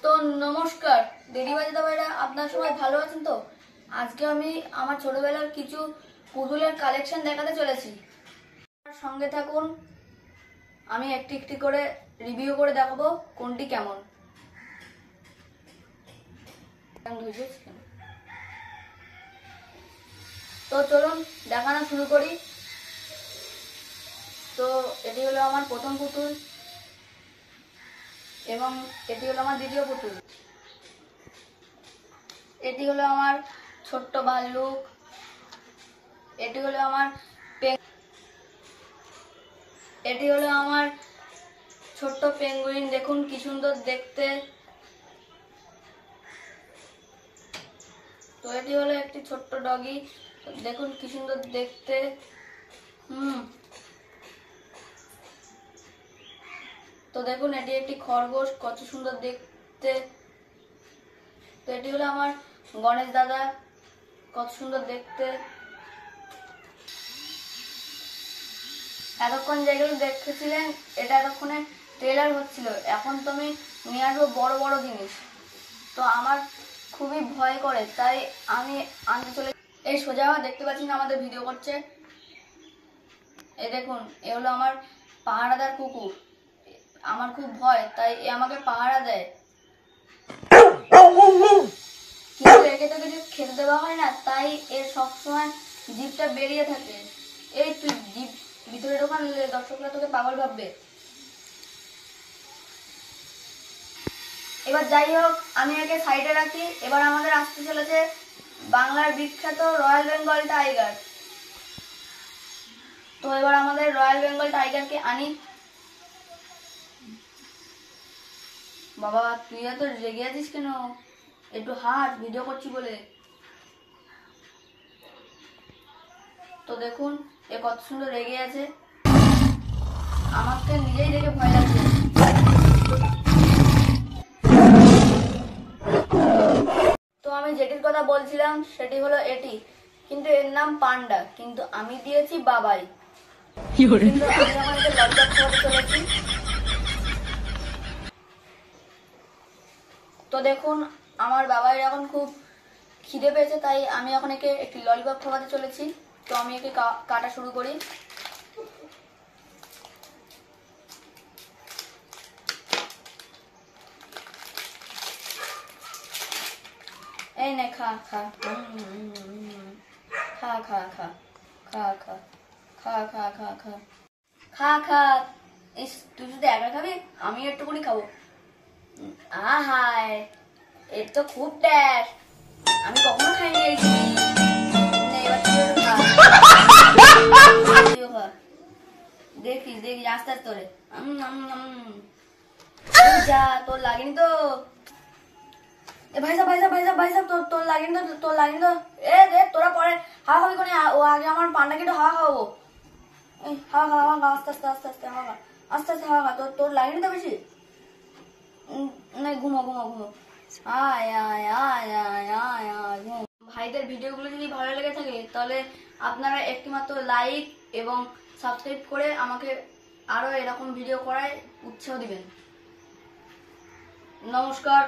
তো নমস্কার দিদিবাজি ভাইরা, আপনারা সবাই ভালো আছেন তো? আজকে আমি আমার ছোটবেলার কিছু পুতুলের কালেকশন দেখাতে চলেছি। সঙ্গে থাকুন, আমি একটি একটি করে রিভিউ করে দেখাবো কোনটি কেমন। তো চলুন দেখানো শুরু করি। তো এটি হলো আমার প্রথম পুতুল এবং এটি হলো আমার দ্বিতীয় পুতুল। এটি হলো আমার ছোট্ট ভাল্লুক। এটি হলো আমার এটি হলো আমার ছোট্ট পেঙ্গুইন। দেখুন কি সুন্দর দেখতে। তো এটি হলো একটি ছোট্ট ডগি, দেখুন কি সুন্দর দেখতে। তো দেখুন এটি একটি খরগোশ, কত সুন্দর দেখতে। তো এটি হলো আমার গণেশ দাদা, কত সুন্দর দেখতে। এতক্ষণ যেগুলো দেখেছিলেন এটা এতক্ষণে ট্রেলার হচ্ছিল, এখন তো আমি নিয়ে আসবো বড় বড় জিনিস। তো আমার খুবই ভয় করে, তাই আমি আনতে চলে। এই সোজা দেখতে পাচ্ছেন আমাদের ভিডিও করছে। এই দেখুন এ হলো আমার পাহারাদার কুকুর। আমার খুব ভয়, তাই এ আমাকে পাহারা দেয়, কিন্তু একে তো কিছু খেতে দেওয়া হয় না, তাই এর সবসময় জিভটা বেরিয়ে থাকে। এই তুই জিভ ভিতরে ঢোকান, দর্শকরা তোকে পাগল ভাববে। এবার যাই হোক, আমি একে সাইডে রাখি। এবার আমাদের আসতে চলেছে বাংলার বিখ্যাত রয়্যাল বেঙ্গল টাইগার। তো এবার আমাদের রয়্যাল বেঙ্গল টাইগারকে আনি। বাবা তুই এত রেগে আছিস কেন? একটু হাট, ভিডিও করছি বলে। তো দেখুন এ কত সুন্দর রেগে আছে, আমাকে নিজেই দেখে ভয় লাগছে। তো আমি যেটির কথা বলছিলাম সেটি হলো এটি, কিন্তু এর নাম পান্ডা, কিন্তু আমি দিয়েছি বাবাই। কিন্তু আমি আমাকে লজ্জা করে চলেছি। তো দেখুন আমার বাবার এখন খুব খিদে পেয়েছে, তাই আমি এখন একে একটি ললিপপ খাওয়াতে চলেছি। তো আমি একে কাটা শুরু করি। এই নে খা খা খা খা খা খা খা খা খা খা খা খা খা। ইস তুই শুধু একা খাবি, আমি একটুকুনি খাবো। আহায়, এর তো খুব ট্যাস, আমি কখনো খাইনি এই জিনিস। এবার দেখিস দেখিস আস্তে আস্তে তোরে। যা, তোর লাগেনি তো? ভাইসাব ভাইসাব ভাইসাব ভাইসাব, তোর লাগেনি তো? তোর লাগেনি তো? এ দেখ তোরা পরে হাওয়া খাবি কোনে? ও আগে আমার পান্ডাকে একটু হাওয়া খাওয়াবো। হাওয়া খা হাওয়া খা, আস্তে আস্তে আস্তে আস্তে হাওয়া খা, আস্তে আস্তে হাওয়া খা। তোর লাগেনি তো বেশি? ঘুমো ঘুমো ঘুমো। আয় আয় আয় আয় আয় আয় ঘুমো। ভাইদের ভিডিওগুলো যদি ভালো লেগে থাকে তাহলে আপনারা একটি মাত্র লাইক এবং সাবস্ক্রাইব করে আমাকে আরো এরকম ভিডিও করার উৎসাহ দিবেন। নমস্কার।